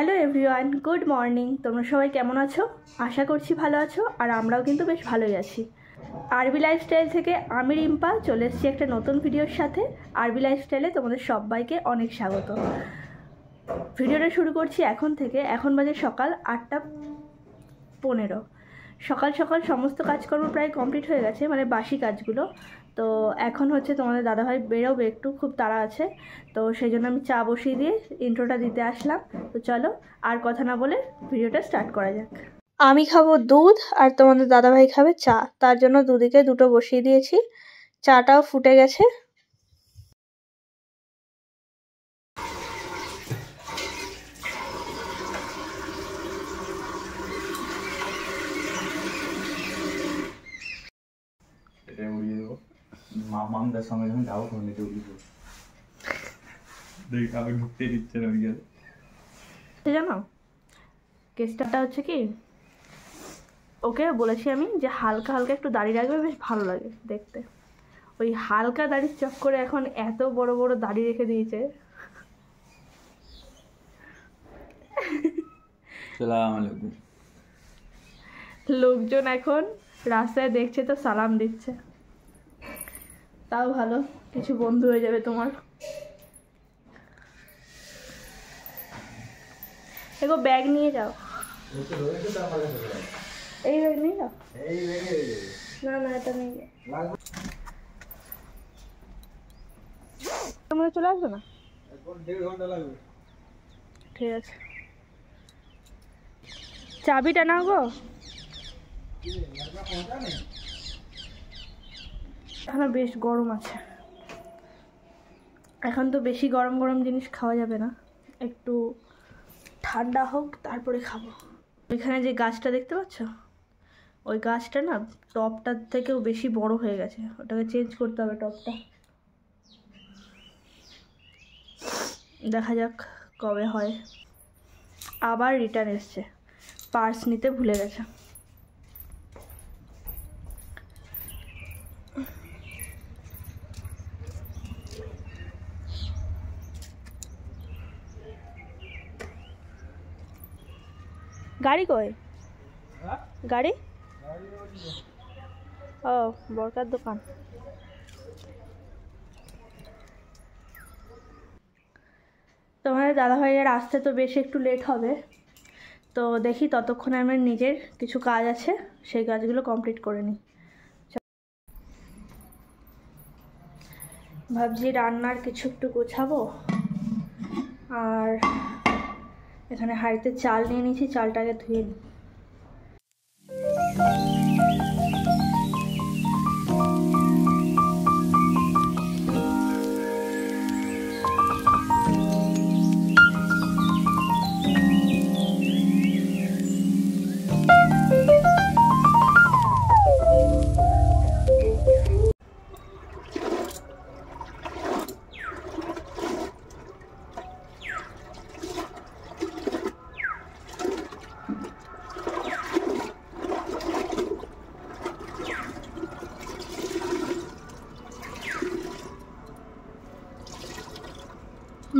Hello everyone, good morning. তোমরা সবাই কেমন আছো? আশা করছি ভালো আছো, আর আমরাও কিন্তু বেশ ভালোই আছি। আরবি লাইফস্টাইল থেকে আমি রিম্পা চলে এসেছি একটা নতুন ভিডিওর সাথে। আরবি লাইফস্টাইলে তোমাদের সবাইকে অনেক স্বাগত। ভিডিওটা শুরু করছি এখন থেকে। এখন বাজে সকাল 8:15। সকাল সকাল সমস্ত কাজকর্ম প্রায় কমপ্লিট হয়ে গেছে, মানে বাসি কাজগুলো। তো এখন হচ্ছে তোমাদের দাদাভাই বেরোবে, একটু খুব তাড়া আছে, তো সেই জন্য আমি চা বসিয়ে দিয়ে ইন্ট্রোটা দিতে আসলাম। তো চলো আর কথা না বলে ভিডিওটা স্টার্ট করা যাক। আমি খাবো দুধ আর তোমাদের দাদাভাই খাবে চা, তার জন্য দুদিকে দুটো বসিয়ে দিয়েছি। চাটাও ফুটে গেছে। মামদার সঙ্গে যখন যাবো ফোন দিতে উঠবো, দেখ আমি ঢুকতে দিচ্ছে না ওই গেলে। জানো কেসটা হচ্ছে কি, ওকে বলেছি আমি যে হালকা হালকা একটু দাড়ি রাখবে, বেশ ভালো লাগে দেখতে। ওই হালকা দাড়ির চক্করে এখন এত বড় বড় দাড়ি রেখে দিয়েছে। লোকজন এখন রাস্তায় দেখছে তো সালাম দিচ্ছে। তাও ভালো, কিছু বন্ধু হয়ে যাবে তোমার। এগো ব্যাগ নিয়ে যাও, এই ব্যাগ নিয়ে যাও। না না, এটা নিয়ে যাও। তোমরা চলে আসবে না? 1.5 ঘন্টা লাগবে। ঠিক আছে, চাবিটা নাও গো। এখন বেশ গরম আছে, এখন তো বেশি গরম গরম জিনিস খাওয়া যাবে না, একটু ঠান্ডা হোক তারপরে খাবো। ওইখানে যে গাছটা দেখতে পাচ্ছ, ওই গাছটা না টপটার থেকেও বেশি বড় হয়ে গেছে, ওটাকে চেঞ্জ করতে হবে টপটা। দেখা যাক কবে হয়। আবার রিটার্ন এসছে, পার্স নিতে ভুলে গেছে। গাড়ি কই? গাড়ি ও বরকার দোকান। তোমাদের দাদাভাইয়ের আসতে তো বেশ একটু লেট হবে, তো দেখি ততক্ষণে আমার নিজের কিছু কাজ আছে, সেই কাজগুলো কমপ্লিট করে নিই। ভাবছি রান্নার কিছু একটু গোছাবো। আর এখানে হাঁড়িতে চাল নিয়ে নিয়েছি, চালটাকে ধুয়ে নিই।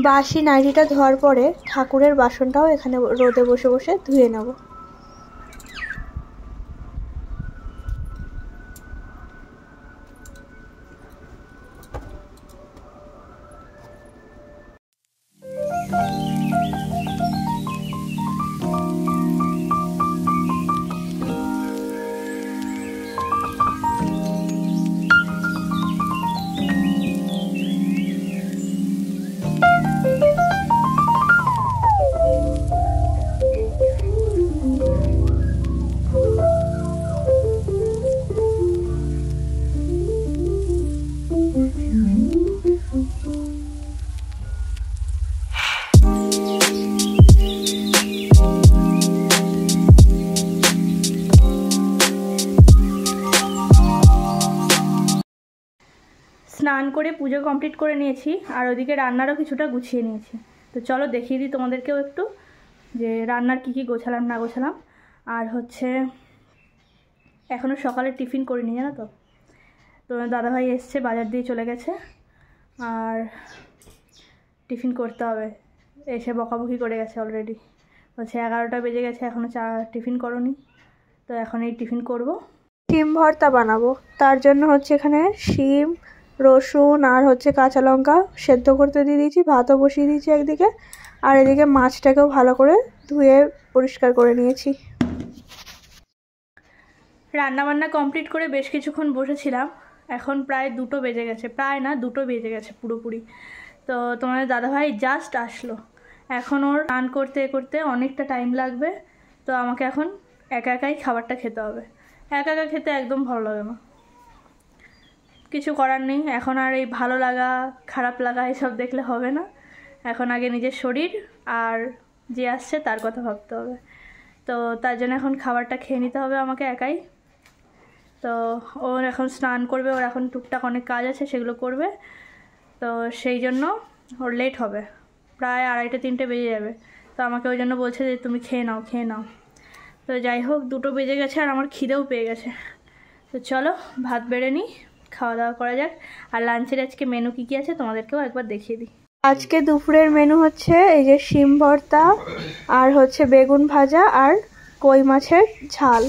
বাসি নাইটিটা ধোয়ার পরে ঠাকুরের বাসনটাও এখানে রোদে বসে বসে ধুয়ে নেব। স্নান করে পুজো কমপ্লিট করে নিয়েছি, আর ওদিকে রান্নারও কিছুটা গুছিয়ে নিয়েছি। তো চলো দেখিয়ে দিই তোমাদেরকেও একটু যে রান্নার কী কী গোছালাম না গোছালাম। আর হচ্ছে এখনও সকালে টিফিন করিনি, জানো তো। তোমার দাদাভাই এসছে, বাজার দিয়ে চলে গেছে, আর টিফিন করতে হবে। এসে বকাবকি করে গেছে অলরেডি। হচ্ছে 11টা বেজে গেছে, এখনও টিফিন করোনি। তো এখন এই টিফিন করব। শিম ভর্তা বানাবো, তার জন্য হচ্ছে এখানে শিম, রসুন আর হচ্ছে কাঁচা লঙ্কা সেদ্ধ করতে দিয়ে দিয়েছি, ভাতও বসিয়ে দিয়েছি একদিকে, আর এদিকে মাছটাকেও ভালো করে ধুয়ে পরিষ্কার করে নিয়েছি। রান্নাবান্না কমপ্লিট করে বেশ কিছুক্ষণ বসেছিলাম, এখন প্রায় 2টো বেজে গেছে, প্রায় না 2টো বেজে গেছে পুরোপুরি। তো তোমাদের দাদাভাই জাস্ট আসলো, এখন ওর রান করতে করতে অনেকটা টাইম লাগবে। তো আমাকে এখন একা একাই খাবারটা খেতে হবে, একা একা খেতে একদম ভালো লাগে না। কিছু করার নেই, এখন আর এই ভালো লাগা খারাপ লাগা এসব দেখলে হবে না, এখন আগে নিজের শরীর আর যে আসছে তার কথা ভাবতে হবে। তো তার জন্য এখন খাবারটা খেয়ে নিতে হবে আমাকে একাই। তো ওর এখন স্নান করবে, ওর এখন টুকটাক অনেক কাজ আছে সেগুলো করবে, তো সেই জন্য ওর লেট হবে, প্রায় 2:30-3টে বেজে যাবে। তো আমাকে ওই জন্য বলছে যে তুমি খেয়ে নাও খেয়ে নাও। তো যাই হোক 2টো বেজে গেছে আর আমার খিদেও পেয়ে গেছে। তো চলো ভাত বেড়ে নিই, খাওয়া দাওয়া করা যাক। আর লাঞ্চের আজকে মেনু কী কী আছে তোমাদেরকেও একবার দেখিয়ে দিই। আজকে দুপুরের মেনু হচ্ছে এই যে শিম ভর্তা আর হচ্ছে বেগুন ভাজা আর কই মাছের ঝাল।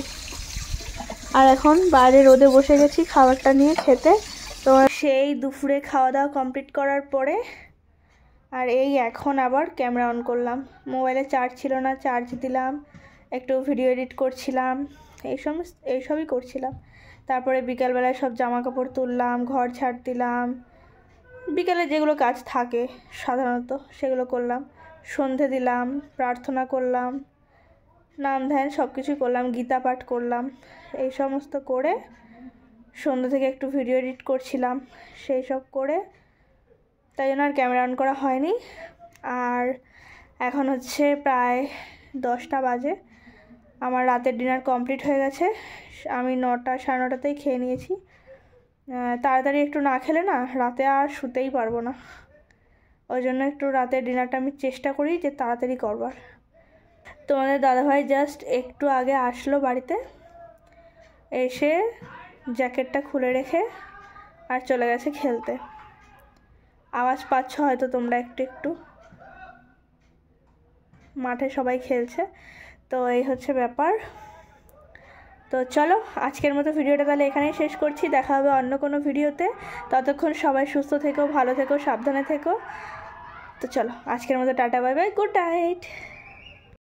আর এখন বাইরে রোদে বসে গেছি খাবারটা নিয়ে খেতে। তো সেই দুপুরে খাওয়া দাওয়া কমপ্লিট করার পরে আর এই এখন আবার ক্যামেরা অন করলাম, মোবাইলে চার্জ ছিল না, চার্জ দিলাম, একটু ভিডিও এডিট করছিলাম, এইসবই করছিলাম। তারপরে বিকালবেলায় সব জামা কাপড় তুললাম, ঘর ঝাড় দিলাম, বিকালে যেগুলো কাজ থাকে সাধারণত সেগুলো করলাম, সন্ধে দিলাম, প্রার্থনা করলাম, নাম ধ্যান সব কিছুই করলাম, গীতা পাঠ করলাম। এই সমস্ত করে সন্ধ্যে থেকে একটু ভিডিও এডিট করছিলাম, সেই সব করে তাই জন্য আর ক্যামেরা অন করা হয়নি। আর এখন হচ্ছে প্রায় 10টা বাজে, আমার রাতের ডিনার কমপ্লিট হয়ে গেছে, আমি 9টা 9:30তেই খেয়ে নিয়েছি। তাড়াতাড়ি একটু না খেলে না রাতে আর শুতেই পারবো না, ওই জন্য একটু রাতের ডিনারটা আমি চেষ্টা করি যে তাড়াতাড়ি করবার। তোমাদের দাদাভাই জাস্ট একটু আগে আসলো বাড়িতে, এসে জ্যাকেটটা খুলে রেখে আর চলে গেছে খেলতে। আওয়াজ পাচ্ছ হয়তো তোমরা একটু একটু, মাঠে সবাই খেলছে। তো এই হচ্ছে ব্যাপার। তো চলো আজকের মতো ভিডিওটা তাহলে এখানেই শেষ করছি, দেখা হবে অন্য কোনো ভিডিওতে। ততক্ষণ সবাই সুস্থ থেকো, ভালো থেকো, সাবধানে থেকো। তো চলো আজকের মতো tata, bye bye, good night.